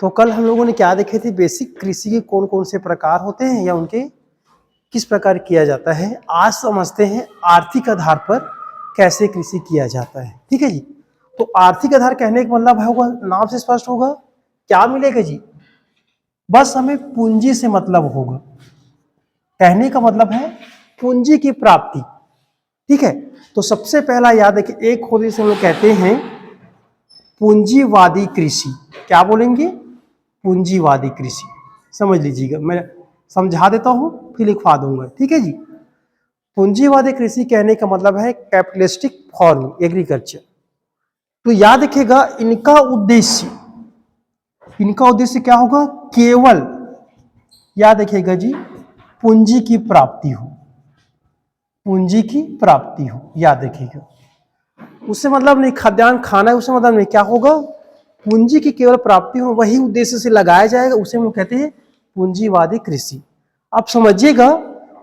तो कल हम लोगों ने क्या देखे थे, बेसिक कृषि के कौन कौन से प्रकार होते हैं या उनके किस प्रकार किया जाता है। आज समझते हैं आर्थिक आधार पर कैसे कृषि किया जाता है। ठीक है जी। तो आर्थिक आधार कहने का मतलब होगा, नाम से स्पष्ट होगा, क्या मिलेगा जी, बस हमें पूंजी से मतलब होगा। कहने का मतलब है पूंजी की प्राप्ति। ठीक है। तो सबसे पहला याद है कि एक होते से हम लोग कहते हैं पूंजीवादी कृषि। क्या बोलेंगे, पूंजीवादी कृषि। समझ लीजिएगा, मैं समझा देता हूं फिर लिखवा दूंगा। ठीक है जी। पूंजीवादी कृषि कहने का मतलब है कैपिटलिस्टिक फार्मिंग एग्रीकल्चर। तो याद रखिएगा इनका उद्देश्य क्या होगा, केवल याद रखिएगा जी, पूंजी की प्राप्ति हो, पूंजी की प्राप्ति हो, याद रखिएगा। उससे मतलब नहीं खाद्यान्न खाना है, उससे मतलब नहीं, क्या होगा, पूंजी की केवल प्राप्ति हो, वही उद्देश्य से लगाया जाएगा, उसे हम लोग कहते हैं पूंजीवादी कृषि। आप समझिएगा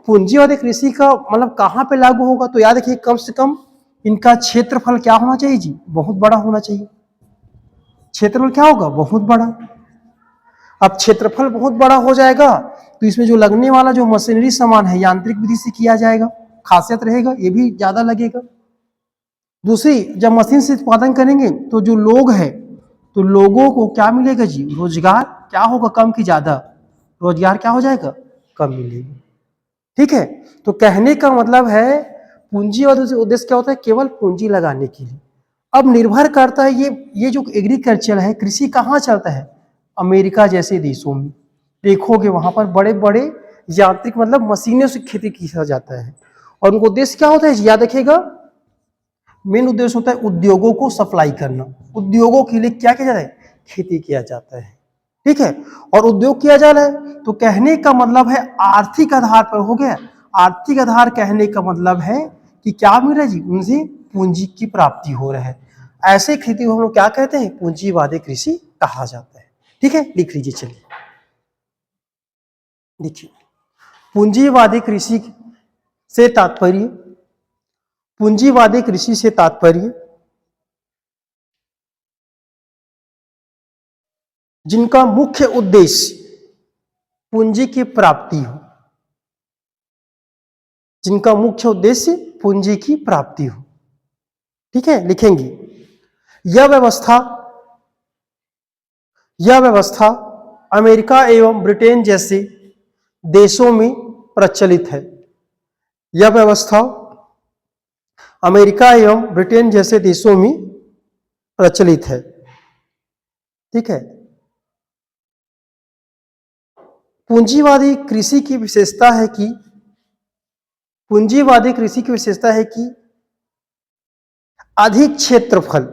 पूंजीवादी कृषि का मतलब कहाँ पे लागू होगा। तो याद रखिए कम से कम इनका क्षेत्रफल क्या होना चाहिए जी, बहुत बड़ा होना चाहिए। क्षेत्रफल क्या होगा, बहुत बड़ा। अब क्षेत्रफल बहुत बड़ा हो जाएगा तो इसमें जो लगने वाला जो मशीनरी सामान है यांत्रिक विधि से किया जाएगा, खासियत रहेगा, ये भी ज्यादा लगेगा। दूसरी, जब मशीन से उत्पादन करेंगे तो जो लोग हैं, तो लोगों को क्या मिलेगा जी, रोजगार क्या होगा, कम की ज्यादा, रोजगार क्या हो जाएगा, कम मिलेगा। ठीक है। तो कहने का मतलब है पूंजी और उद्देश्य क्या होता है, केवल पूंजी लगाने के लिए। अब निर्भर करता है ये जो एग्रीकल्चर है, कृषि कहाँ चलता है, अमेरिका जैसे देशों में देखोगे वहां पर बड़े बड़े यांत्रिक मतलब मशीनों से खेती किया जाता है। और उनका उद्देश्य क्या होता है, याद रखिएगा, मेन उद्देश्य होता है उद्योगों को सप्लाई करना। उद्योगों के लिए क्या किया जाता है, खेती किया जाता है। ठीक है। और उद्योग किया जा रहा है तो कहने का मतलब है आर्थिक आधार पर हो गया। आर्थिक आधार कहने का मतलब है कि क्या मिल रहा है जी, उनसे पूंजी की प्राप्ति हो रहा है। ऐसे खेती को हम लोग क्या कहते हैं, पूंजीवादी कृषि कहा जाता है। ठीक है, लिख लीजिए। चलिए देखिए, पूंजीवादी कृषि से तात्पर्य, पूंजीवादी कृषि से तात्पर्य जिनका मुख्य उद्देश्य पूंजी की प्राप्ति हो, जिनका मुख्य उद्देश्य पूंजी की प्राप्ति हो। ठीक है, लिखेंगे यह व्यवस्था अमेरिका एवं ब्रिटेन जैसे देशों में प्रचलित है। यह व्यवस्था अमेरिका एवं ब्रिटेन जैसे देशों में प्रचलित है। ठीक है। पूंजीवादी कृषि की विशेषता है कि पूंजीवादी कृषि की विशेषता है कि अधिक क्षेत्रफल,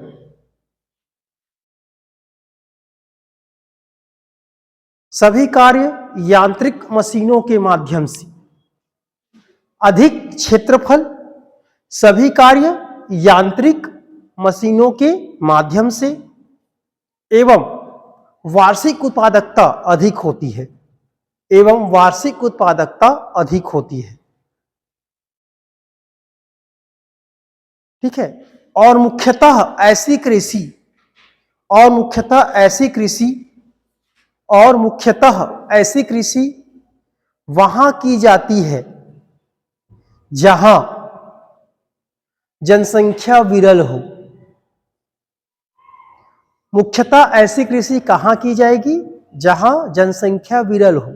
सभी कार्य यांत्रिक मशीनों के माध्यम से, अधिक क्षेत्रफल, सभी कार्य यांत्रिक मशीनों के माध्यम से, एवं वार्षिक उत्पादकता अधिक होती है, एवं वार्षिक उत्पादकता अधिक होती है। ठीक है। और मुख्यतः ऐसी कृषि और मुख्यतः ऐसी कृषि वहां की जाती है जहां जनसंख्या विरल हो। मुख्यतः ऐसी कृषि कहां की जाएगी, जहां जनसंख्या विरल हो,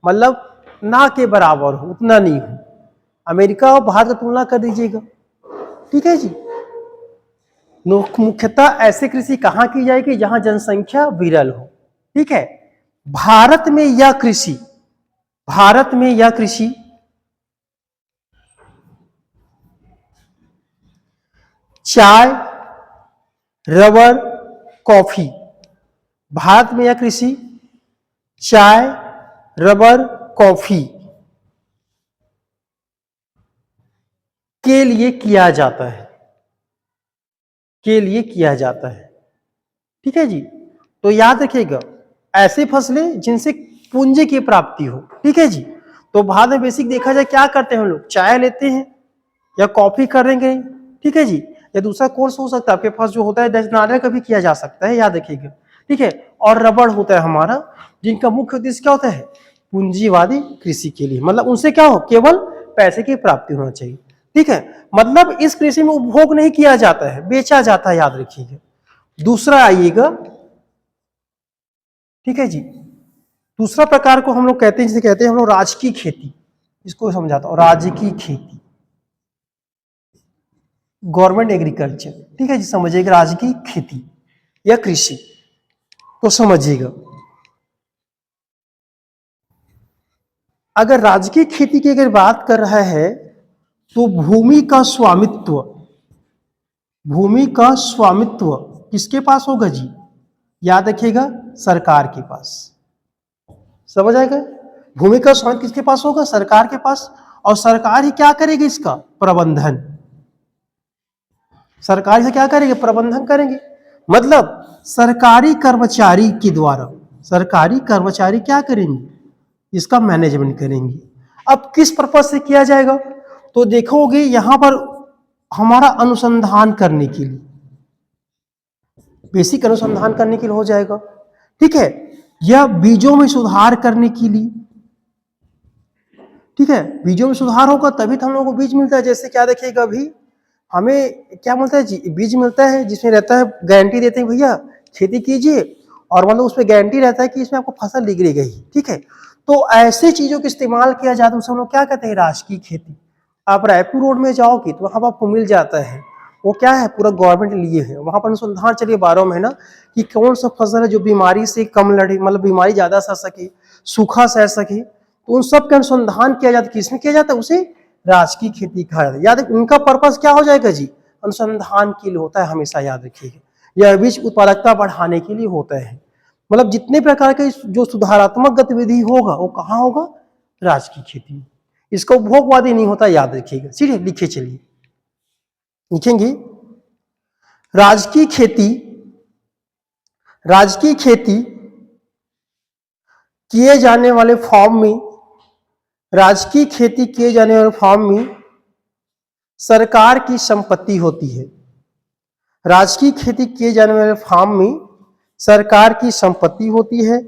मतलब ना के बराबर हो, उतना नहीं हो। अमेरिका और भारत का तुलना कर दीजिएगा। ठीक है जी। मुख्यतः ऐसी कृषि कहां की जाएगी, जहां जनसंख्या विरल हो। ठीक है। भारत में यह कृषि चाय, रबर, कॉफी, भारत में यह कृषि चाय, रबर, कॉफी के लिए किया जाता है। ठीक है जी। तो याद रखिएगा ऐसी फसलें जिनसे पूंजी की प्राप्ति हो। ठीक है जी। तो भारत में बेसिक देखा जाए क्या करते हैं हम लोग, चाय लेते हैं या कॉफी करेंगे। ठीक है जी। या दूसरा कोर्स हो सकता है आपके पास जो होता है नारियल का भी किया जा सकता है, याद रखिएगा। ठीक है, और रबड़ होता है हमारा, जिनका मुख्य उद्देश्य क्या होता है, पूंजीवादी कृषि के लिए, मतलब उनसे क्या हो, केवल पैसे की प्राप्ति होना चाहिए। ठीक है, मतलब इस कृषि में उपभोग नहीं किया जाता है, बेचा जाता है, याद रखिएगा। दूसरा आइएगा, ठीक है जी, दूसरा प्रकार को हम लोग कहते हैं, जिसे कहते हैं हम लोग राजकीय खेती। इसको समझाता हूं, राजकीय खेती, गवर्नमेंट एग्रीकल्चर। ठीक है जी, समझिएगा, राजकीय खेती या कृषि, तो समझिएगा। अगर राजकीय खेती की अगर बात कर रहा है तो भूमि का स्वामित्व, भूमि का स्वामित्व किसके पास होगा जी, याद रखिएगा, सरकार के पास। समझ आएगा, भूमि का स्वामित्व किसके पास होगा, सरकार के पास, और सरकार ही क्या करेगी, इसका प्रबंधन। सरकार से क्या करेंगे, प्रबंधन करेंगे, मतलब सरकारी कर्मचारी के द्वारा, सरकारी कर्मचारी क्या करेंगे, इसका मैनेजमेंट करेंगे। अब किस पर्पज से किया जाएगा, तो देखोगे यहां पर हमारा अनुसंधान करने के लिए, बेसिक अनुसंधान करने के लिए हो जाएगा। ठीक है, या बीजों में सुधार करने के लिए। ठीक है, बीजों में सुधार होगा तभी तो हम लोगों को बीज मिलता है। जैसे क्या देखिएगा, अभी हमें क्या मिलता है जी, बीज मिलता है जिसमें रहता है, गारंटी देते हैं भैया खेती कीजिए, और मतलब उसमें गारंटी रहता है कि इसमें आपको फसल निकलेगी ही। ठीक है, तो ऐसे चीजों का इस्तेमाल किया जाता है, उसे हम लोग क्या कहते हैं, राजकीय खेती। आप रायपुर रोड में जाओगे तो वहां पर आपको मिल जाता है, वो क्या है, पूरा गवर्नमेंट लिए है, वहां पर अनुसंधान चलिए 12 महीना कि कौन सा फसल है जो बीमारी से कम लड़े, मतलब बीमारी ज्यादा सह सके, सूखा सह सके, तो उन सब का अनुसंधान किया जाता है। किसमें किया जाता है, उसे राजकीय खेती कहा जाता है। याद उनका पर्पज क्या हो जाएगा जी, अनुसंधान के लिए होता है, हमेशा याद रखिएगा। यह बीज उत्पादकता बढ़ाने के लिए होता है, मतलब जितने प्रकार के जो सुधारात्मक गतिविधि होगा वो कहाँ होगा, राजकीय खेती में। इसका उपभोगवादी नहीं होता, याद रखिएगा। सीधे लिखे चलिए, लिखेंगे राजकीय खेती, राजकीय खेती किए जाने वाले फॉर्म में, राजकीय खेती किए जाने वाले फॉर्म में सरकार की संपत्ति होती है। राजकीय खेती किए जाने वाले फॉर्म में सरकार की संपत्ति होती है,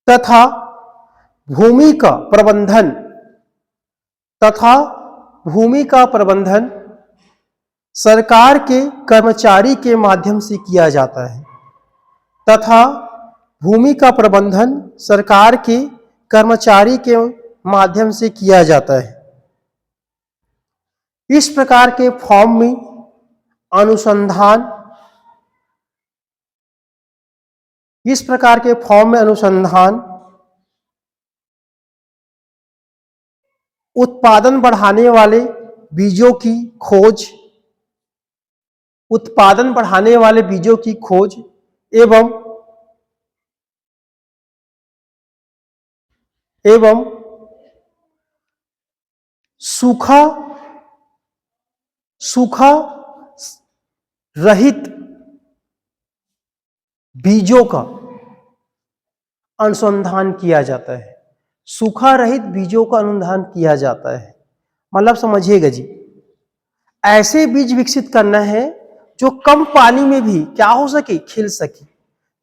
तथा भूमि का प्रबंधन, तथा भूमि का प्रबंधन सरकार के कर्मचारी के माध्यम से किया जाता है, तथा भूमि का प्रबंधन सरकार के कर्मचारी के माध्यम से किया जाता है। इस प्रकार के फॉर्म में अनुसंधान, इस प्रकार के फॉर्म में अनुसंधान उत्पादन बढ़ाने वाले बीजों की खोज, उत्पादन बढ़ाने वाले बीजों की खोज एवं सूखा सूखा रहित बीजों का अनुसंधान किया जाता है। सूखा रहित बीजों का अनुसंधान किया जाता है, मतलब समझिएगा जी, ऐसे बीज विकसित करना है जो कम पानी में भी क्या हो सके, खिल सके,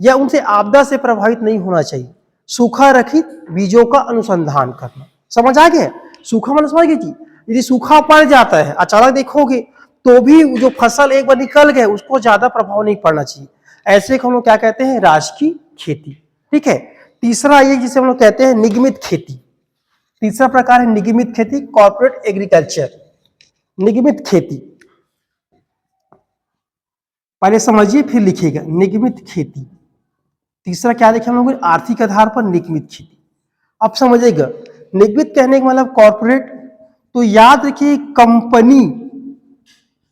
या उनसे आपदा से प्रभावित नहीं होना चाहिए। सूखा रहित बीजों का अनुसंधान करना, समझ आ गया। सूखा मतलब समझ गए जी, यदि सूखा पड़ जाता है अचानक देखोगे तो भी जो फसल एक बार निकल गए उसको ज्यादा प्रभाव नहीं पड़ना चाहिए, ऐसे को हम लोग क्या कहते हैं, राजकीय खेती। ठीक है, तीसरा ये जिसे हम लोग कहते हैं निगमित खेती। तीसरा प्रकार है निगमित खेती, कॉर्पोरेट एग्रीकल्चर। निगमित खेती पहले समझिए फिर लिखिएगा, निगमित खेती। तीसरा क्या देखें हम लोग, आर्थिक आधार पर निगमित खेती। अब समझिएगा, निगमित कहने का मतलब कॉर्पोरेट, तो याद रखिए कंपनी।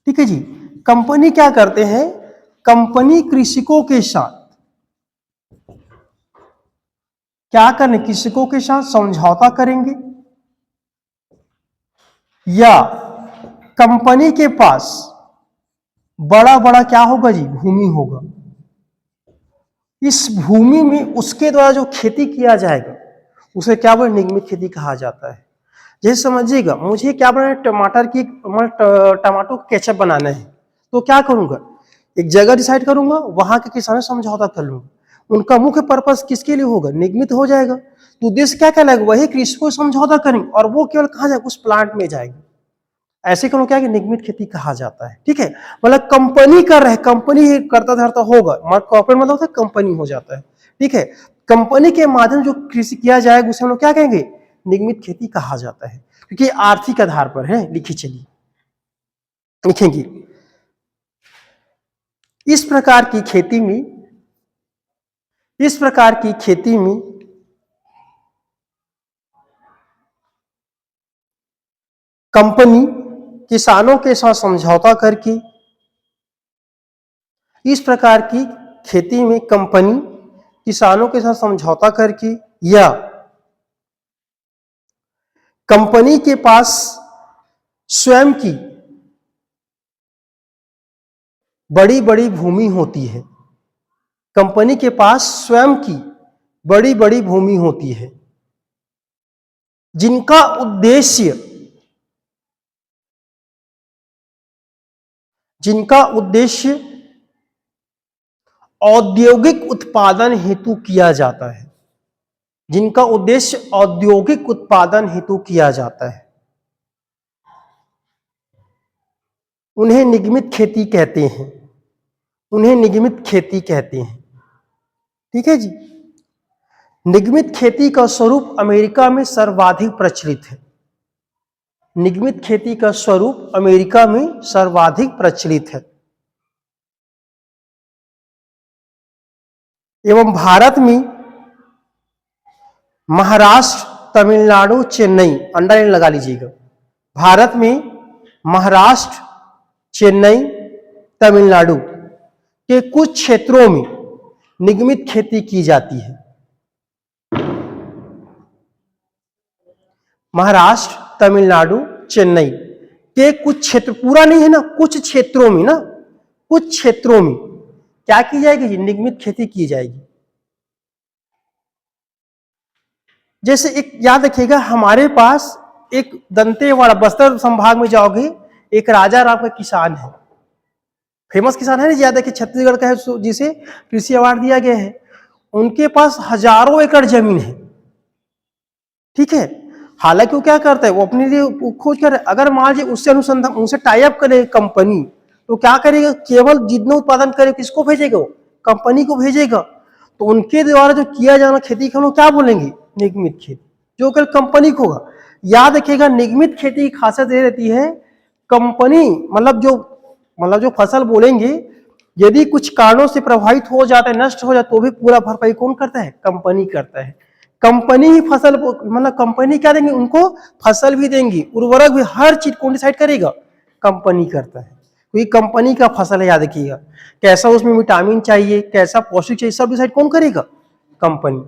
ठीक है जी, कंपनी क्या करते हैं, कंपनी कृषकों के साथ क्या करने, कृषकों के साथ समझौता करेंगे, या कंपनी के पास बड़ा बड़ा क्या होगा जी, भूमि होगा। इस भूमि में उसके द्वारा जो खेती किया जाएगा उसे क्या बोले, निगमित खेती कहा जाता है। जैसे समझिएगा, मुझे क्या बनाना है, टमाटर की टमाटो केचप बनाना है, तो क्या करूंगा, एक जगह डिसाइड करूंगा, वहां के किसानों से समझौता कर लूंगा, उनका मुख्य पर्पस किसके लिए होगा, निगमित हो जाएगा। तो उद्देश्य क्या कहलाएगा, वही कृषि को समझौता करेंगे और वो केवल कहां जाएगा, उस प्लांट में जाएगी। ऐसे को क्या है, निगमित खेती कहा जाता है। ठीक है, मतलब कंपनी कर रहे, कंपनी करता धरता होगा, कॉर्पोरेट मतलब होता है कंपनी हो जाता है। ठीक है, कंपनी के माध्यम जो कृषि किया जाएगा उसे हम लोग क्या कहेंगे, निगमित खेती कहा जाता है, क्योंकि आर्थिक आधार पर है। लिखी चलिए, लिखेंगे, इस प्रकार की खेती में कंपनी किसानों के साथ समझौता करके, इस प्रकार की खेती में कंपनी किसानों के साथ समझौता करके या कंपनी के पास स्वयं की बड़ी बड़ी भूमि होती है, कंपनी के पास स्वयं की बड़ी बड़ी भूमि होती है, जिनका उद्देश्य औद्योगिक उत्पादन हेतु किया जाता है, जिनका उद्देश्य औद्योगिक उत्पादन हेतु किया जाता है, उन्हें निगमित खेती कहते हैं, उन्हें निगमित खेती कहते हैं। ठीक है जी, निगमित खेती का स्वरूप अमेरिका में सर्वाधिक प्रचलित है, निगमित खेती का स्वरूप अमेरिका में सर्वाधिक प्रचलित है, एवं भारत में महाराष्ट्र, तमिलनाडु, चेन्नई, अंडरलाइन लगा लीजिएगा, भारत में महाराष्ट्र, चेन्नई, तमिलनाडु के कुछ क्षेत्रों में निगमित खेती की जाती है। महाराष्ट्र, तमिलनाडु, चेन्नई के कुछ क्षेत्र, पूरा नहीं है ना, कुछ क्षेत्रों में ना, कुछ क्षेत्रों में क्या की जाएगी, निगमित खेती की जाएगी। जैसे एक याद रखिएगा, हमारे पास एक दंतेवाड़ा, बस्तर संभाग में जाओगे, एक राजा राम का किसान है, फेमस किसान है ना, याद है कि छत्तीसगढ़ का है, जिसे कृषि अवार्ड दिया गया है। उनके पास हजारों एकड़ जमीन है। ठीक है, हालांकि वो क्या करता है, वो अपने लिए खोज कर, अगर मान लीजिए उससे अनुसंधान, उनसे टाई अप करे कंपनी, तो क्या करेगा, केवल जितना उत्पादन करे किसको भेजेगा, वो कंपनी को भेजेगा। तो उनके द्वारा जो किया जाना खेती को क्या बोलेंगे, निगमित खेती, जो कल कंपनी को होगा। याद रखिएगा, निगमित खेती की खासियत ये रहती है, कंपनी मतलब जो फसल बोलेंगे, यदि कुछ कारणों से प्रभावित हो जाता है, नष्ट हो जाता है, तो भी पूरा भरपाई कौन करता है, कंपनी करता है। कंपनी ही फसल, मतलब कंपनी क्या देंगे उनको, फसल भी देंगी, उर्वरक भी, हर चीज कौन डिसाइड करेगा, कंपनी करता है, क्योंकि कंपनी का फसल है। याद रखिएगा, कैसा उसमें विटामिन चाहिए, कैसा पौष्टिक चाहिए, सब डिसाइड कौन करेगा, कंपनी।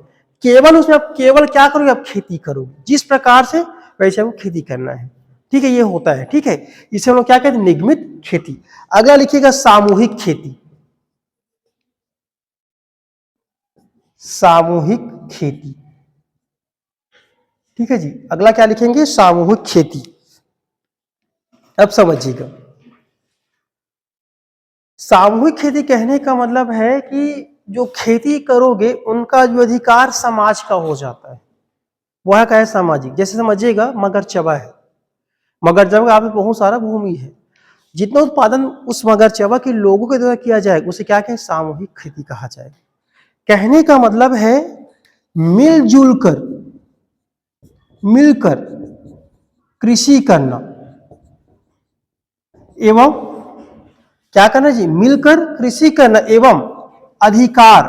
केवल उसमें आप केवल क्या करोगे, आप खेती करोगे, जिस प्रकार से वैसे आपको खेती करना है। ठीक है, ये होता है। ठीक है, इसे हम लोग क्या कहते हैं, निगमित खेती। अगला लिखिएगा, सामूहिक खेती, सामूहिक खेती। ठीक है जी, अगला क्या लिखेंगे, सामूहिक खेती। अब समझिएगा, सामूहिक खेती कहने का मतलब है कि जो खेती करोगे उनका जो अधिकार समाज का हो जाता है, वह क्या है, सामाजिक। जैसे समझिएगा, मगरचबा है, मगरचबा आप बहुत सारा भूमि है, जितना उत्पादन उस मगरचबा के लोगों के द्वारा किया जाएगा उसे क्या कहें, सामूहिक खेती कहा जाएगा। कहने का मतलब है मिलजुल कर, मिलकर कृषि करना, एवं क्या करना जी, मिलकर कृषि करना, एवं अधिकार,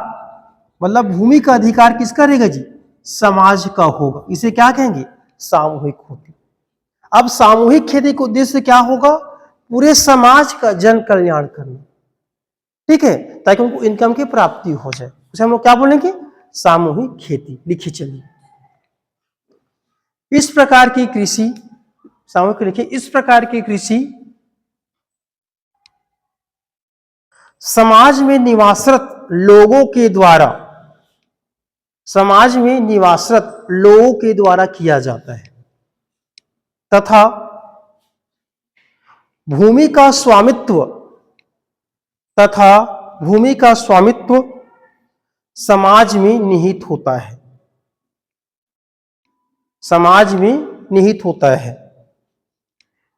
मतलब भूमि का अधिकार किसका रहेगा जी, समाज का होगा, इसे क्या कहेंगे, सामूहिक खेती। अब सामूहिक खेती का उद्देश्य क्या होगा, पूरे समाज का जन कल्याण करना। ठीक है, ताकि उनको इनकम की प्राप्ति हो जाए, उसे हम लोग क्या बोलेंगे, सामूहिक खेती। लिखिए चलिए, इस प्रकार की कृषि, सामूहिक लिखिए, इस प्रकार की कृषि समाज में निवासरत लोगों के द्वारा, समाज में निवासरत लोगों के द्वारा किया जाता है, तथा भूमि का स्वामित्व तथा भूमि का स्वामित्व समाज में निहित होता है, समाज में निहित होता है।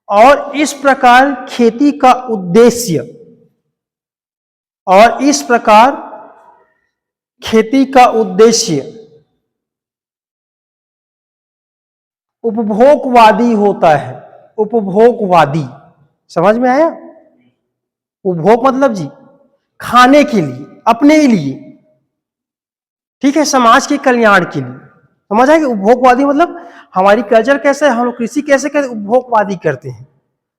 और इस प्रकार खेती का उद्देश्य, और इस प्रकार खेती का उद्देश्य उपभोगवादी होता है, उपभोगवादी। समझ में आया? उपभोग मतलब जी खाने के लिए, अपने लिए, ठीक है, समाज के कल्याण के लिए। समझ आएगी? उपभोगवादी मतलब हमारी कल्चर कैसे है, हम लोग कृषि कैसे करते, उपभोगवादी करते हैं।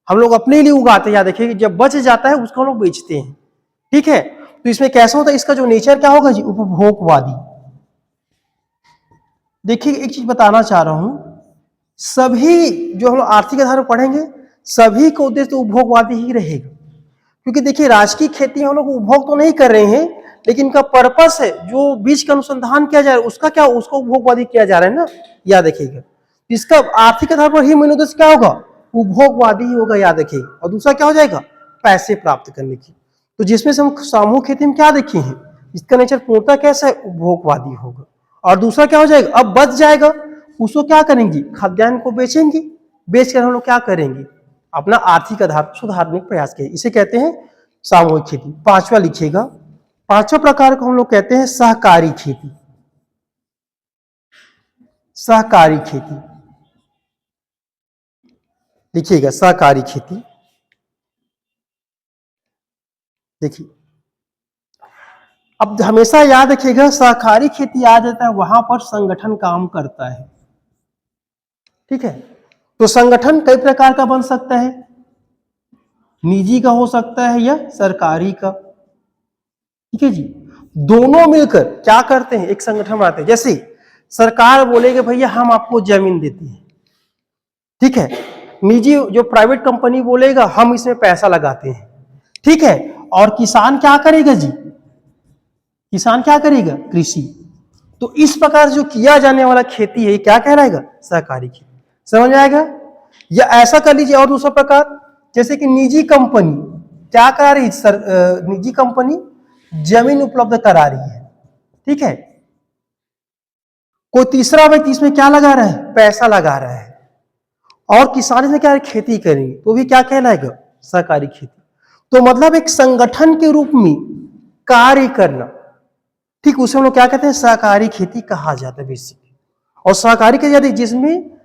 हम लोग अपने लिए उगाते हैं, याद देखिए, जब बच जाता है उसको हम लोग बेचते हैं, ठीक है। तो इसमें कैसा होता है, इसका जो नेचर क्या होगा जी, उपभोगवादी। देखिए एक चीज बताना चाह रहा हूं, सभी जो हम आर्थिक आधार पर पढ़ेंगे, सभी का उद्देश्य तो उपभोगवादी ही रहेगा। क्योंकि देखिए राजकीय खेती हम लोग उपभोग तो नहीं कर रहे हैं, लेकिन इनका पर्पस है जो बीज का अनुसंधान किया जा रहा है, उसका क्या, उसको उपभोगवादी किया जा रहा है ना, याद रखिएगा। इसका आर्थिक आधार पर ही मेन उद्देश्य क्या होगा, उपभोगवादी ही होगा, याद रखिएगा। और दूसरा क्या हो जाएगा, पैसे प्राप्त करने की। तो जिसमें से हम सामूहिक खेती में क्या देखे हैं, इसका नेचर पूर्णतः कैसा है, उपभोगवादी होगा। और दूसरा क्या हो जाएगा, अब बच जाएगा, उसको क्या करेंगे, खाद्यान्न को बेचेंगे, बेच कर हम लोग क्या करेंगे, अपना आर्थिक आधार सुधारने का प्रयास किया, इसे कहते हैं सामूहिक खेती। पांचवा लिखिएगा, पांचवा प्रकार को हम लोग कहते हैं सहकारी खेती। सहकारी खेती लिखिएगा, सहकारी खेती। देखिए अब हमेशा याद रखिएगा, सहकारी खेती आ जाता है वहां पर संगठन काम करता है, ठीक है। तो संगठन कई प्रकार का बन सकता है, निजी का हो सकता है या सरकारी का, ठीक है जी। दोनों मिलकर क्या करते हैं, एक संगठन बनाते हैं। जैसे सरकार बोलेगे भैया हम आपको जमीन देते हैं, ठीक है। निजी जो प्राइवेट कंपनी बोलेगा हम इसमें पैसा लगाते हैं, ठीक है। और किसान क्या करेगा जी, किसान क्या करेगा, कृषि। तो इस प्रकार जो किया जाने वाला खेती है, क्या कहलाएगा, सहकारी खेती। समझ आएगा? या ऐसा कर लीजिए, और दूसरा प्रकार, जैसे कि निजी कंपनी क्या करा रही, निजी कंपनी जमीन उपलब्ध करा रही है, ठीक है। कोई तीसरा व्यक्ति इसमें क्या लगा रहा है, पैसा लगा रहा है, और किसान इसमें क्या है, खेती करेंगे, तो भी क्या कहलाएगा, सहकारी खेती। तो मतलब एक संगठन के रूप में कार्य करना, ठीक, उसे हम लोग क्या कहते हैं, सहकारी खेती कहा जाता है बेसिक। और सहकारी खेती यदि जिसमें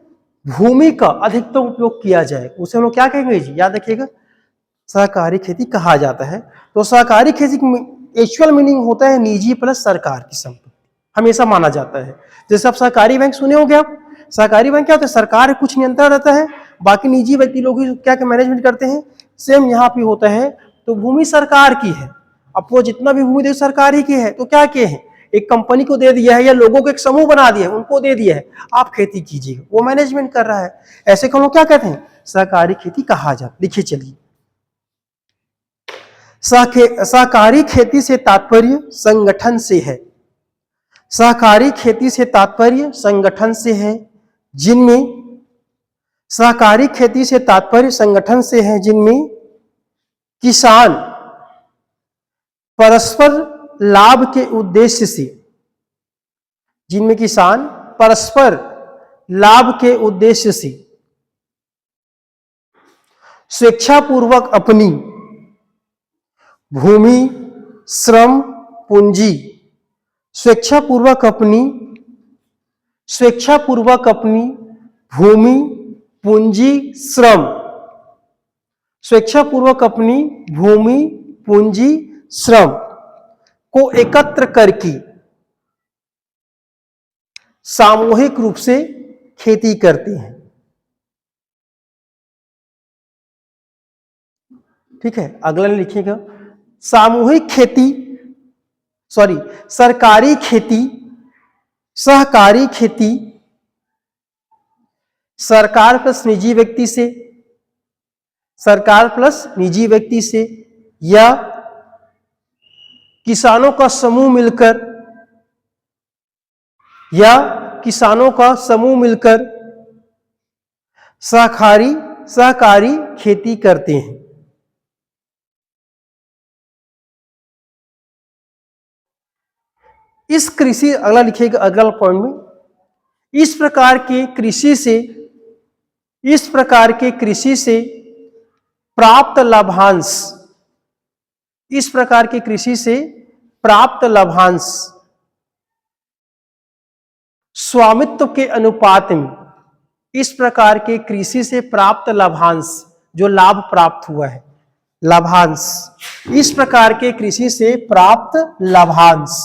भूमि का अधिकतम उपयोग किया जाए, उसे हम लोग क्या कहेंगे जी, याद रखिएगा, सहकारी खेती कहा जाता है। तो सहकारी खेती में एक्चुअल मीनिंग होता है निजी प्लस सरकार की संपत्ति, हमेशा माना जाता है। जैसे आप सहकारी बैंक सुने होंगे आप, सहकारी बैंक क्या होता है, सरकार कुछ नियंत्रण रहता है, बाकी निजी व्यक्ति लोग ही क्या मैनेजमेंट करते हैं। सेम यहाँ पे होता है। तो भूमि सरकार की है, अब वो जितना भी भूमि दे सरकार ही की है, तो क्या किए हैं, एक कंपनी को दे दिया है या लोगों को एक समूह बना दिया है, उनको दे दिया है, आप खेती कीजिएगा, वो मैनेजमेंट कर रहा है। ऐसे को हम लोग क्या कहते हैं, सहकारी खेती कहा जाता है। लिखिए चलिए, सहकारी खेती से तात्पर्य संगठन से है, सहकारी खेती से तात्पर्य संगठन से है जिनमें, सहकारी खेती से तात्पर्य संगठन से है जिनमें किसान परस्पर लाभ के उद्देश्य से, जिनमें किसान परस्पर लाभ के उद्देश्य से स्वेच्छापूर्वक अपनी भूमि, श्रम, पूंजी, स्वेच्छापूर्वक अपनी भूमि, पूंजी, श्रम, स्वेच्छापूर्वक अपनी भूमि, पूंजी, श्रम को एकत्र करके सामूहिक रूप से खेती करते हैं, ठीक है। अगला लिखिएगा, सामूहिक खेती, सॉरी, सरकारी खेती, सहकारी खेती सरकार प्लस निजी व्यक्ति से, सरकार प्लस निजी व्यक्ति से, या किसानों का समूह मिलकर, या किसानों का समूह मिलकर सहकारी खेती करते हैं। इस कृषि, अगला लिखिएगा अगला पॉइंट में, इस प्रकार के कृषि से, इस प्रकार के कृषि से प्राप्त लाभांश, इस प्रकार की कृषि से प्राप्त लाभांश स्वामित्व के अनुपात में, इस प्रकार के कृषि से प्राप्त लाभांश, जो लाभ प्राप्त हुआ है, लाभांश, इस प्रकार के कृषि से प्राप्त लाभांश,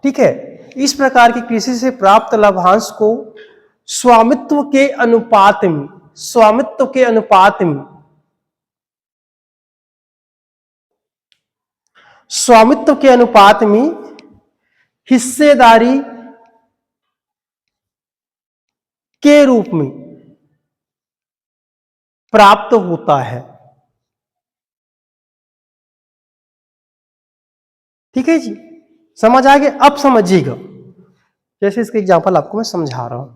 ठीक है, इस प्रकार की कृषि से प्राप्त लाभांश को स्वामित्व के अनुपात में, स्वामित्व के अनुपात में, स्वामित्व के अनुपात में हिस्सेदारी के रूप में प्राप्त होता है। ठीक है जी, समझ आ गया? अब समझिएगा, जैसे इसका एग्जांपल आपको मैं समझा रहा हूं।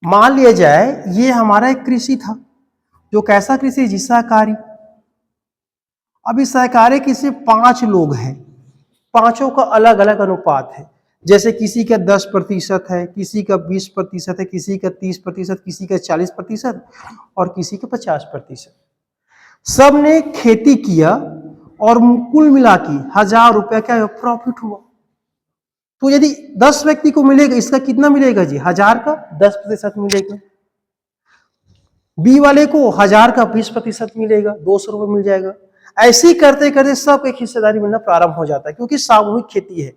मान लिया जाए ये हमारा एक कृषि था, जो कैसा कृषि जी, सहकारी। अभी सहकारी कृषि 5 लोग हैं, पांचों का अलग अलग अनुपात है, जैसे किसी का 10% है, किसी का 20% है, किसी का 30%, किसी का 40% और किसी का 50%। सब ने खेती किया और कुल मिला के 1000 रुपया क्या प्रॉफिट हुआ। तो यदि 10 व्यक्ति को मिलेगा, इसका कितना मिलेगा जी, 1000 का 10% मिलेगा। बी वाले को 1000 का 20% मिलेगा, 200 रुपये मिल जाएगा। ऐसे ही करते करते सब एक हिस्सेदारी मिलना प्रारंभ हो जाता है, क्योंकि सामूहिक खेती है।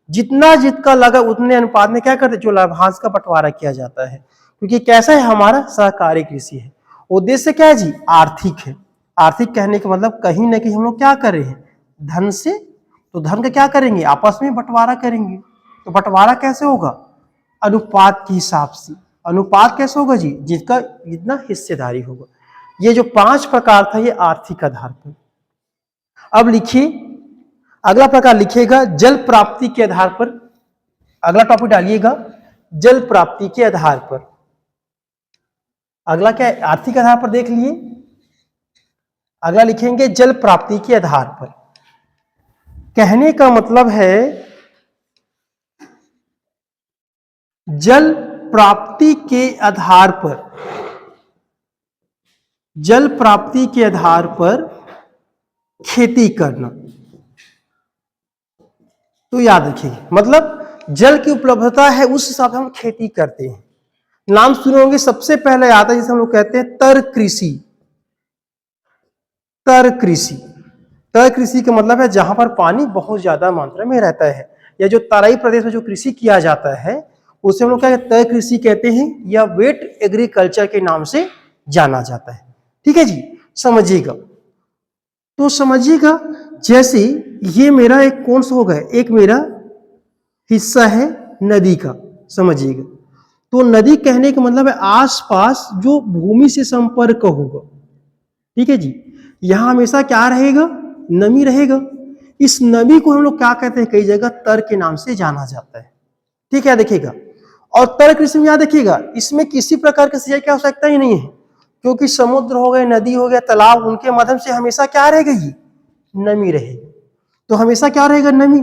जितना लगा उतने अनुपात में क्या करते, जो लाभांश का बंटवारा किया जाता है। क्योंकि कैसा है, हमारा सहकारी कृषि है। उद्देश्य क्या है जी, आर्थिक है। आर्थिक कहने का मतलब कहीं ना कहीं हम लोग क्या कर रहे हैं, धन से, तो धन का क्या करेंगे, आपस में बंटवारा करेंगे। तो बंटवारा कैसे होगा, अनुपात के हिसाब से। अनुपात कैसे होगा जी, जिसका जितना हिस्सेदारी होगा। ये जो 5 प्रकार था, ये आर्थिक आधार पर। अब लिखिए अगला प्रकार, लिखिएगा जल प्राप्ति के आधार पर। अगला टॉपिक डालिएगा जल प्राप्ति के आधार पर। अगला क्या है, आर्थिक आधार पर देख लिए, अगला लिखेंगे जल प्राप्ति के आधार पर। कहने का मतलब है जल प्राप्ति के आधार पर, जल प्राप्ति के आधार पर खेती करना। तो याद रखिए, मतलब जल की उपलब्धता है उस हिसाब से हम खेती करते हैं। नाम सुने होंगे, सबसे पहले आता है जिसे हम लोग कहते हैं तर कृषि। तर कृषि, तर कृषि का मतलब है जहां पर पानी बहुत ज्यादा मात्रा में रहता है, या जो तराई प्रदेश में जो कृषि किया जाता है उसे हम लोग क्या तर कृषि कहते हैं, या वेट एग्रीकल्चर के नाम से जाना जाता है। ठीक है जी, समझिएगा। तो समझिएगा, जैसे ये मेरा एक कौन सा होगा, एक मेरा हिस्सा है नदी का, समझिएगा। तो नदी कहने का मतलब है आसपास जो भूमि से संपर्क होगा। ठीक है जी, यहां हमेशा क्या रहेगा, नमी रहेगा। इस नमी को हम लोग क्या कहते हैं, कई जगह तर के नाम से जाना जाता है। ठीक है, देखिएगा। और तर कृषि में याद रखिएगा, इसमें किसी प्रकार की सिंचाई की आवश्यकता ही नहीं है, क्योंकि समुद्र हो गए, नदी हो गया, तालाब, उनके माध्यम से हमेशा क्या रहेगा, ये नमी रहेगी। तो हमेशा क्या रहेगा, नमी।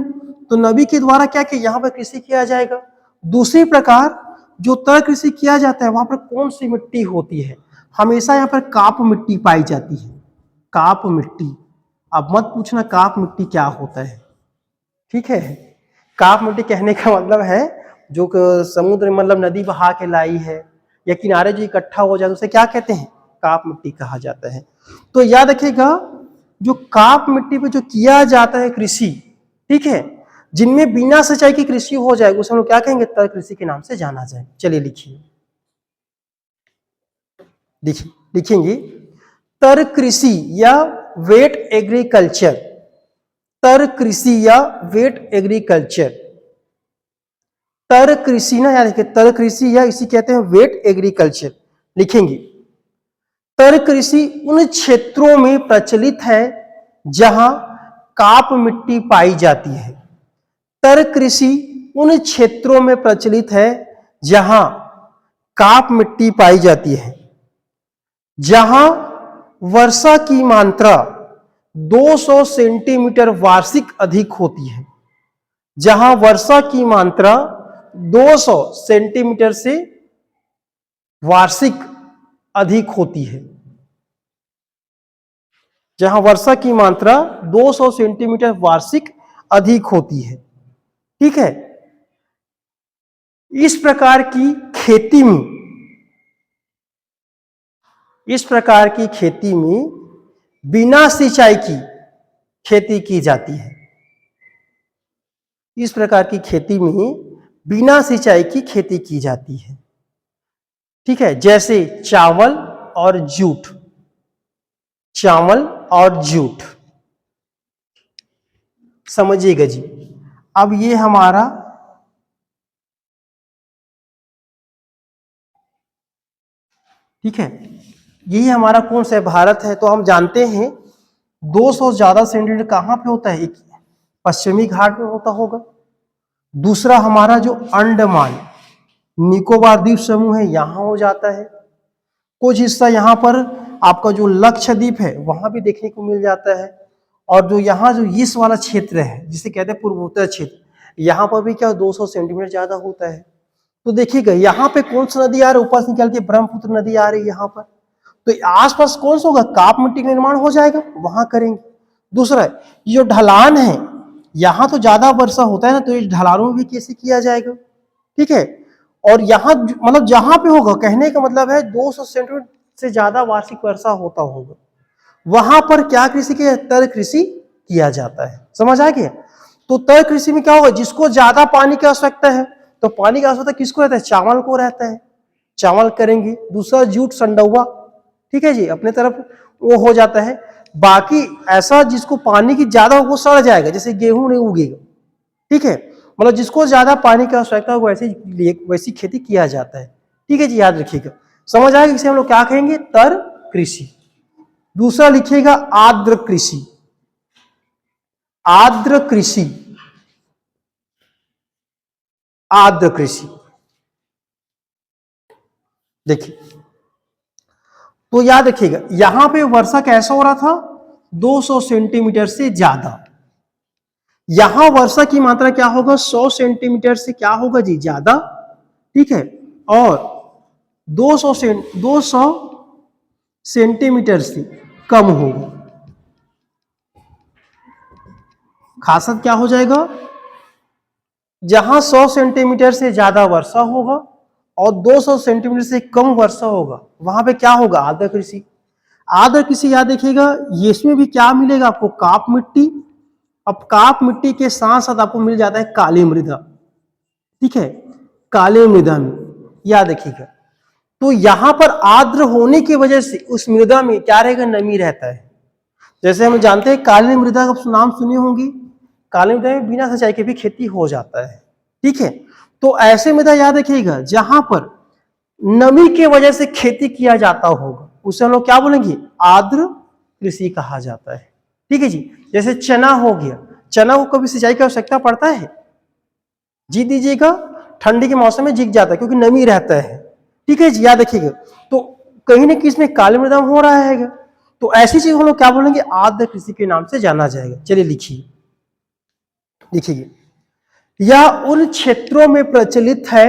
तो नमी के द्वारा क्या कि यहाँ पर कृषि किया जाएगा। दूसरी प्रकार जो तर कृषि किया जाता है, वहां पर कौन सी मिट्टी होती है, हमेशा यहाँ पर काप मिट्टी पाई जाती है। काप मिट्टी, अब मत पूछना काप मिट्टी क्या होता है। ठीक है, काप मिट्टी कहने का मतलब है जो समुद्र मतलब नदी बहा के लाई है, या किनारे जो इकट्ठा हो जाए उसे क्या कहते हैं, काप मिट्टी कहा जाता है। तो याद रखिएगा, जो काप मिट्टी पे जो किया जाता है कृषि, ठीक है, जिनमें बिना सिंचाई की कृषि हो जाए उसे हम लोग क्या कहेंगे, तर कृषि के नाम से जाना जाए। चलिए लिखिए, देखिए लिखेंगे तर कृषि या वेट एग्रीकल्चर। तर कृषि या वेट एग्रीकल्चर, तर कृषि ना याद रखिए, तर कृषि या इसी कहते हैं वेट एग्रीकल्चर। लिखेंगे तर कृषि उन क्षेत्रों में प्रचलित है जहां काप मिट्टी पाई जाती है। तर कृषि उन क्षेत्रों में प्रचलित है जहां काप मिट्टी पाई जाती है, जहां वर्षा की मात्रा 200 सेंटीमीटर वार्षिक अधिक होती है। जहां वर्षा की मात्रा 200 सेंटीमीटर से वार्षिक अधिक होती है। जहां वर्षा की मात्रा 200 सेंटीमीटर वार्षिक अधिक होती है। ठीक है। इस प्रकार की खेती में बिना सिंचाई की खेती की जाती है। इस प्रकार की खेती में बिना सिंचाई की खेती की जाती है। ठीक है। जैसे चावल और जूट। चावल और जूट, समझिएगा जी। अब ये हमारा ठीक है, यही हमारा कौन सा भारत है। तो हम जानते हैं 200 ज्यादा सेंटीमीटर कहां पे होता है, एक पश्चिमी घाट में होता होगा। दूसरा हमारा जो अंडमान निकोबार द्वीप समूह है यहां हो जाता है। कुछ हिस्सा यहां पर आपका जो लक्षद्वीप है वहां भी देखने को मिल जाता है। और जो यहाँ जो ईस्ट वाला क्षेत्र है जिसे कहते हैं पूर्वोत्तर क्षेत्र, यहाँ पर भी क्या 200 सेंटीमीटर ज्यादा होता है। तो देखिएगा यहाँ पे कौन सा नदी आ रही है, ऊपर से निकल के ब्रह्मपुत्र नदी आ रही है यहाँ पर। तो आसपास कौन सा होगा, काप मिट्टी का निर्माण हो जाएगा, वहां करेंगे। दूसरा ये जो ढलान है, यहाँ तो ज्यादा वर्षा होता है ना, तो इस ढलानों में भी कैसे किया जाएगा। ठीक है। और यहाँ मतलब जहां पे होगा, कहने का मतलब है 200 सेंटीमीटर से ज्यादा वार्षिक वर्षा होता होगा, वहां पर क्या कृषि किया, तर कृषि किया जाता है। समझ आ गया। तो तर कृषि में क्या होगा, जिसको ज्यादा पानी की आवश्यकता है, तो पानी की आवश्यकता किसको रहता है, चावल को रहता है, चावल करेंगे। दूसरा जूट संडौवा, ठीक है जी, अपने तरफ वो हो जाता है। बाकी ऐसा जिसको पानी की ज्यादा वो सड़ जाएगा, जैसे गेहूं नहीं उगेगा। ठीक है। मतलब जिसको ज्यादा पानी की आवश्यकता हो वैसी खेती किया जाता है। ठीक है जी, याद रखिएगा। समझ आएगा इसे हम लोग क्या कहेंगे, तर कृषि। दूसरा लिखिएगा आर्द्र कृषि। आर्द्र कृषि, आर्द्र कृषि। देखिए, तो याद रखिएगा यहां पे वर्षा कैसा हो रहा था, 200 सेंटीमीटर से ज्यादा। यहां वर्षा की मात्रा क्या होगा, 100 सेंटीमीटर से क्या होगा जी, ज्यादा। ठीक है। और 200 सेंटीमीटर से कम होगा। खासत क्या हो जाएगा, जहां 100 सेंटीमीटर से ज्यादा वर्षा होगा और 200 सेंटीमीटर से कम वर्षा होगा, वहां पे क्या होगा, आर्द्र कृषि। आर्द्र कृषि याद रखिएगा, इसमें भी क्या मिलेगा आपको, काप मिट्टी। अब काप मिट्टी के साथ साथ आपको मिल जाता है काली मृदा। ठीक है। काले मृदा में याद रखिएगा, तो यहां पर आर्द्र होने की वजह से उस मृदा में क्या रहेगा, नमी रहता है। जैसे हम जानते हैं काली मृदा का नाम सुनी होंगी, काली मृदा में बिना सिंचाई के भी खेती हो जाता है। ठीक है। तो ऐसे मृदा याद रखिएगा जहां पर नमी के वजह से खेती किया जाता होगा, उसे हम लोग क्या बोलेंगे, आर्द्र कृषि कहा जाता है। ठीक है जी। जैसे चना हो गया, चना को कभी सिंचाई की आवश्यकता पड़ता है, जी दीजिएगा, ठंडी के मौसम में जीत जाता है क्योंकि नमी रहता है। ठीक है जी, याद रखिएगा। तो कहीं ना कहीं इसमें काली मृदा हो रहा है, तो ऐसी चीज हम लोग क्या बोलेंगे, आर्द्र कृषि के नाम से जाना जाएगा। चलिए लिखिए, लिखिए, यह उन क्षेत्रों में प्रचलित है,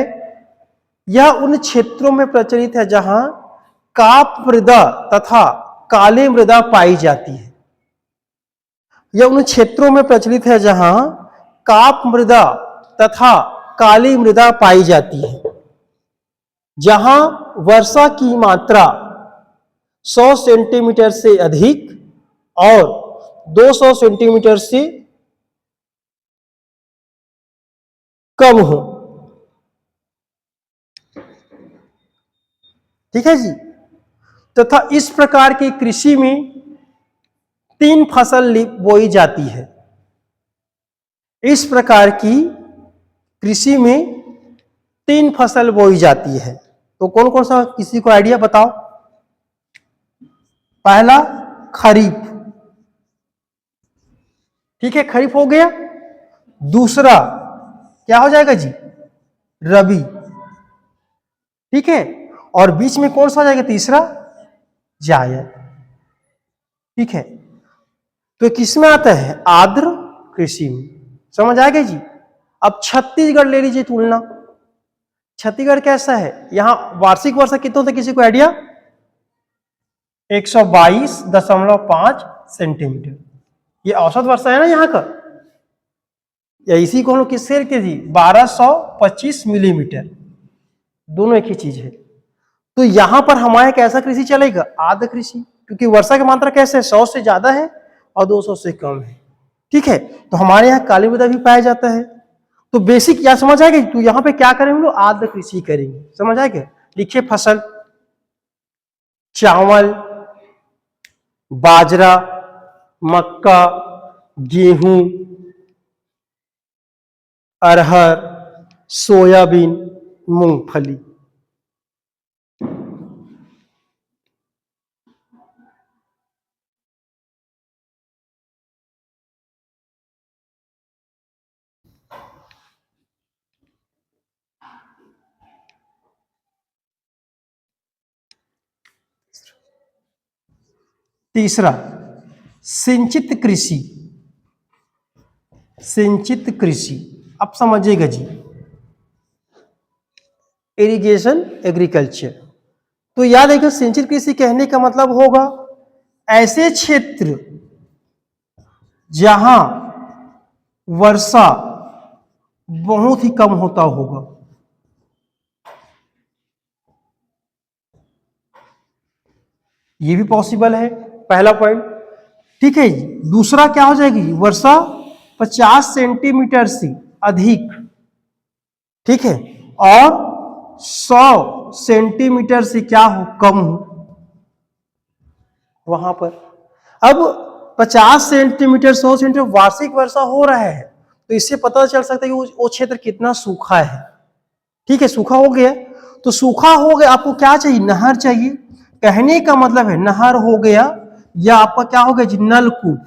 यह उन क्षेत्रों में प्रचलित है जहां काप मृदा तथा काली मृदा पाई जाती है। यह उन क्षेत्रों में प्रचलित है जहां काप मृदा तथा काली मृदा पाई जाती है, जहां वर्षा की मात्रा 100 सेंटीमीटर से अधिक और 200 सेंटीमीटर से कम हो। ठीक है जी। तथा इस प्रकार की कृषि में 3 फसल बोई जाती है। इस प्रकार की कृषि में 3 फसल बोई जाती है। तो कौन कौन सा, किसी को आइडिया बताओ। पहला खरीफ, ठीक है, खरीफ हो गया। दूसरा क्या हो जाएगा जी, रबी। ठीक है। और बीच में कौन सा हो जाएगा, तीसरा जायद। ठीक है, तो किस में आता है? आर्द्र कृषि में। समझ आ गई जी। अब छत्तीसगढ़ ले लीजिए तुलना। छत्तीसगढ़ कैसा है? यहां वार्षिक वर्षा कितना होता है, किसी को आइडिया? 122.5 सेंटीमीटर, ये औसत वर्षा है ना यहाँ का। या इसी को हम लोग किससे लिखते थी? 1225 मिलीमीटर, दोनों एक ही चीज है। तो यहां पर हमारे कैसा कृषि चलेगा? आर्द्र कृषि, क्योंकि वर्षा की मात्रा कैसे है? 100 से ज्यादा है और 200 से कम है। ठीक है, तो हमारे यहाँ काली मृदा भी पाया जाता है। तो बेसिक क्या समझ आएगा? तो यहाँ पे क्या करेंगे हम लोग? आर्द्र कृषि करेंगे। समझ आएगा? लिखिए फसल, चावल, बाजरा, मक्का, गेहूं, अरहर, सोयाबीन, मूंगफली। तीसरा, सिंचित कृषि। सिंचित कृषि, अब समझिएगा जी, इरिगेशन एग्रीकल्चर। तो याद रखिए, सिंचित कृषि कहने का मतलब होगा ऐसे क्षेत्र जहां वर्षा बहुत ही कम होता होगा। ये भी पॉसिबल है, पहला पॉइंट। ठीक है, दूसरा क्या हो जाएगी? वर्षा 50 सेंटीमीटर से अधिक, ठीक है, और 100 सेंटीमीटर से क्या हो? कम हो वहां पर। अब 50 सेंटीमीटर 100 सेंटीमीटर वार्षिक वर्षा हो रहा है, तो इससे पता चल सकता है कि वो क्षेत्र कितना सूखा है। ठीक है, सूखा हो गया, तो सूखा हो गया, आपको क्या चाहिए? नहर चाहिए। कहने का मतलब है नहर हो गया, या आपका क्या हो गया जी? नलकूप।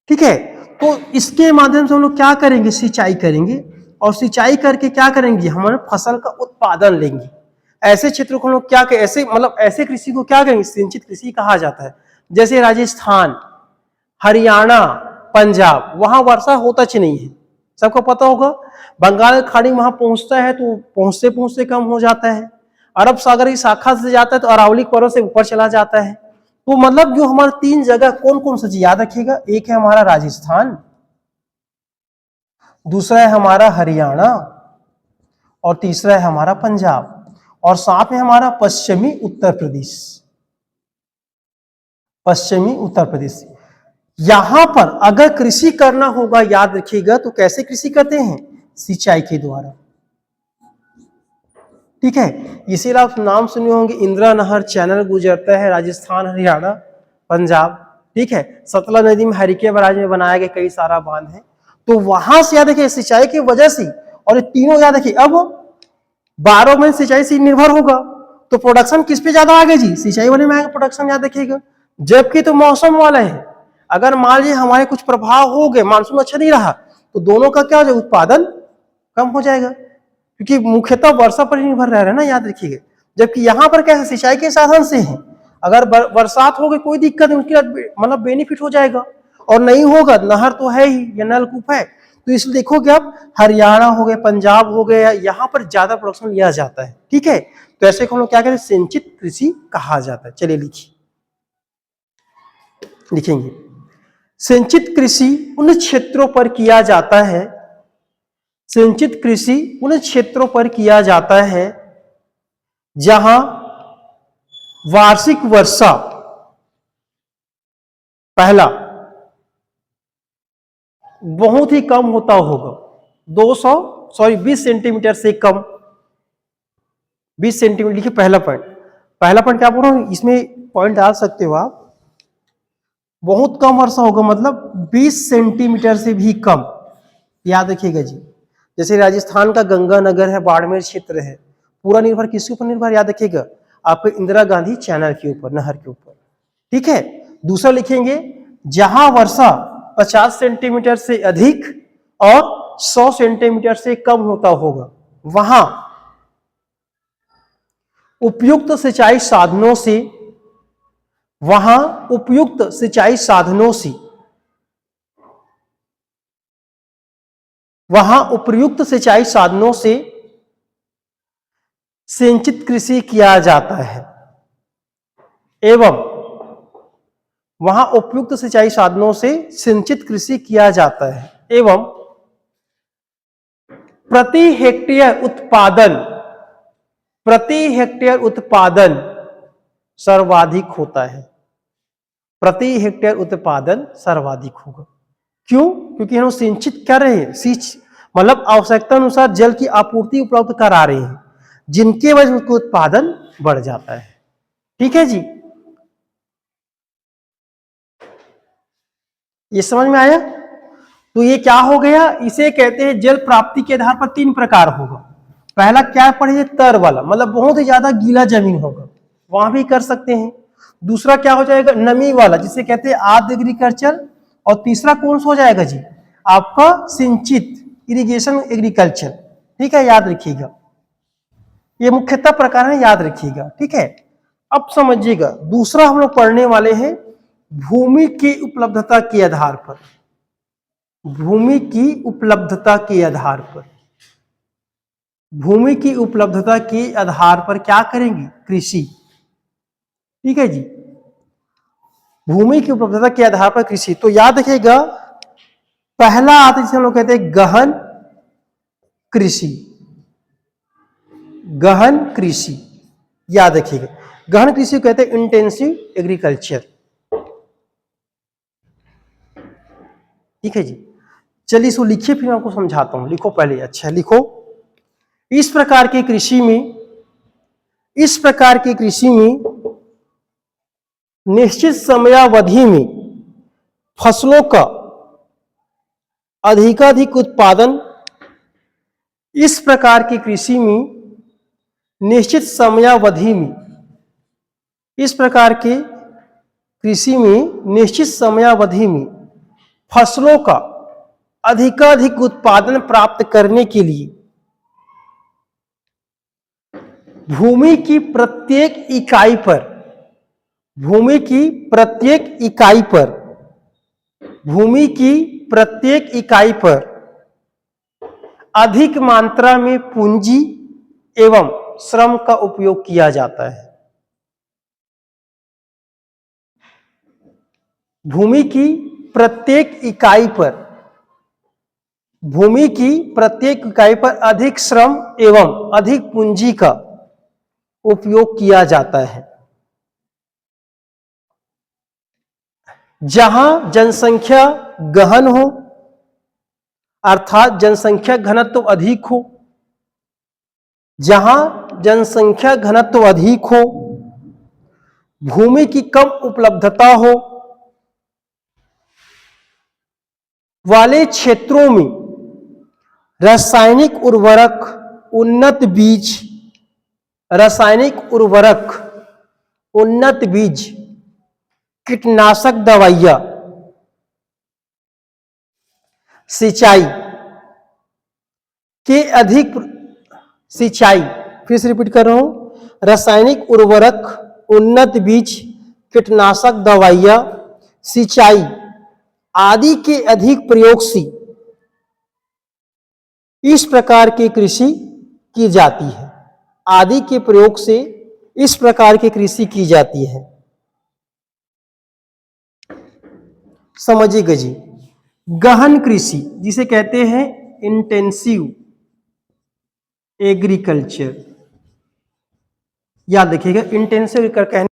ठीक है, तो इसके माध्यम से हम लोग क्या करेंगे? सिंचाई करेंगे, और सिंचाई करके क्या करेंगे? हमारे फसल का उत्पादन लेंगे। ऐसे क्षेत्रों को हम लोग क्या करें? ऐसे मतलब ऐसे कृषि को क्या करेंगे? सिंचित कृषि कहा जाता है। जैसे राजस्थान, हरियाणा, पंजाब, वहां वर्षा होता ही नहीं है, सबको पता होगा। बंगाल की खाड़ी वहां पहुंचता है तो पहुंचते पहुंचते कम हो जाता है। अरब सागर की शाखा से जाता है तो अरावली पर्वत से ऊपर चला जाता है। तो मतलब जो हमारे 3 जगह कौन कौन सी याद रखिएगा? एक है हमारा राजस्थान, दूसरा है हमारा हरियाणा, और तीसरा है हमारा पंजाब, और साथ में हमारा पश्चिमी उत्तर प्रदेश। पश्चिमी उत्तर प्रदेश। यहां पर अगर कृषि करना होगा, याद रखिएगा, तो कैसे कृषि करते हैं? सिंचाई के द्वारा। ठीक है, इसीलिए आप नाम सुने होंगे, इंदिरा नहर चैनल गुजरता है राजस्थान, हरियाणा, पंजाब। ठीक है, सतलज नदी में हरिके बराज में बनाया गया कई सारा बांध है। तो वहां से याद रखिए सिंचाई की वजह से, और ये तीनों याद रखिए, अब 12 महीने सिंचाई से निर्भर होगा, तो प्रोडक्शन किस पे ज्यादा आगे जी? सिंचाई वाले में आएगा प्रोडक्शन, याद रखिएगा। जबकि तो मौसम वाला है, अगर मान लीजिए हमारे कुछ प्रभाव हो गए, मानसून अच्छा नहीं रहा, तो दोनों का क्या हो जाएगा? उत्पादन कम हो जाएगा, क्योंकि मुख्यतः वर्षा पर ही निर्भर रह रहे हैं ना, याद रखिएगा। जबकि यहाँ पर क्या है? सिंचाई के साधन से है। अगर बरसात हो गई कोई दिक्कत नहीं, उसके मतलब बेनिफिट हो जाएगा। और नहीं होगा, नहर तो है ही या नलकूप है, तो इसलिए देखोगे आप हरियाणा हो गए, पंजाब हो गया, यहाँ पर ज्यादा प्रोडक्शन लिया जाता है। ठीक है, तो ऐसे को हम लोग क्या करें? सिंचित कृषि कहा जाता है। चलिए लिखिए, लिखेंगे, सिंचित कृषि उन क्षेत्रों पर किया जाता है, सिंचित कृषि उन क्षेत्रों पर किया जाता है जहां वार्षिक वर्षा, पहला, बहुत ही कम होता होगा, 20 सेंटीमीटर से कम। 20 सेंटीमीटर लिखिए, पहला पॉइंट। पहला पॉइंट क्या बोल रहा हूं, इसमें पॉइंट डाल सकते हो आप। बहुत कम वर्षा होगा मतलब 20 सेंटीमीटर से भी कम, याद रखिएगा जी। जैसे राजस्थान का गंगानगर है, बाड़मेर क्षेत्र है, पूरा निर्भर किसके ऊपर निर्भर? याद रखिएगा, आपको इंदिरा गांधी चैनल के ऊपर, नहर के ऊपर। ठीक है, दूसरा लिखेंगे, जहां वर्षा 50 सेंटीमीटर से अधिक और 100 सेंटीमीटर से कम होता होगा, वहां उपयुक्त सिंचाई साधनों से वहां उपयुक्त सिंचाई साधनों से सिंचित कृषि किया जाता है एवं वहां उपयुक्त सिंचाई साधनों से सिंचित कृषि किया जाता है एवं प्रति हेक्टेयर उत्पादन सर्वाधिक होता है। प्रति हेक्टेयर उत्पादन सर्वाधिक होगा। क्यों? क्योंकि हम सिंचित कर रहे हैं, मतलब आवश्यकता अनुसार जल की आपूर्ति उपलब्ध करा रहे हैं, जिनके वजह से उसका उत्पादन बढ़ जाता है। ठीक है जी, ये समझ में आया? तो ये क्या हो गया, इसे कहते हैं जल प्राप्ति के आधार पर 3 प्रकार होगा। पहला क्या पढ़े, तर वाला, मतलब बहुत ही ज्यादा गीला जमीन होगा, वहां भी कर सकते हैं। दूसरा क्या हो जाएगा, नमी वाला, जिसे कहते हैं आर्द्र एग्रीकल्चर। और तीसरा कौन सा हो जाएगा जी, आपका सिंचित इरिगेशन एग्रीकल्चर। ठीक है, याद रखिएगा, ये मुख्यतः प्रकार है, याद रखिएगा। ठीक है, अब समझिएगा, दूसरा हम लोग पढ़ने वाले हैं भूमि की उपलब्धता के आधार पर। भूमि की उपलब्धता के आधार पर, भूमि की उपलब्धता के आधार पर क्या करेंगे, कृषि। ठीक है जी, भूमि की उपलब्धता के आधार पर कृषि। तो याद रखिएगा, पहला आता है जिसे हम लोग कहते हैं गहन कृषि। गहन कृषि, याद रखिएगा, गहन कृषि को कहते हैं इंटेंसिव एग्रीकल्चर। ठीक है जी, चलिए इसको लिखिए, फिर मैं आपको समझाता हूं। लिखो पहले, अच्छा लिखो। इस प्रकार की कृषि में निश्चित समयावधि में फसलों का अधिकाधिक उत्पादन। इस प्रकार की कृषि में निश्चित समयावधि में, इस प्रकार के कृषि में निश्चित समयावधि में फसलों का अधिकाधिक उत्पादन प्राप्त करने के लिए भूमि की प्रत्येक इकाई पर, भूमि की प्रत्येक इकाई पर, भूमि की प्रत्येक इकाई पर अधिक मात्रा में पूंजी एवं श्रम का उपयोग किया जाता है। भूमि की प्रत्येक इकाई पर, भूमि की प्रत्येक इकाई पर अधिक श्रम एवं अधिक पूंजी का उपयोग किया जाता है। जहां जनसंख्या गहन हो, अर्थात जनसंख्या घनत्व अधिक हो, जहां जनसंख्या घनत्व अधिक हो, भूमि की कम उपलब्धता हो वाले क्षेत्रों में रासायनिक उर्वरक, उन्नत बीज, रासायनिक उर्वरक, उन्नत बीज, कीटनाशक दवाइयां, सिंचाई के अधिक, सिंचाई, फिर से रिपीट कर रहा हूं, रासायनिक उर्वरक, उन्नत बीज, कीटनाशक दवाइयां, सिंचाई आदि के अधिक प्रयोग से इस प्रकार की कृषि की जाती है। आदि के प्रयोग से इस प्रकार की कृषि की जाती है। समझिएगा जी, गहन कृषि जिसे कहते हैं इंटेंसिव एग्रीकल्चर, याद रखिएगा, इंटेंसिव कहने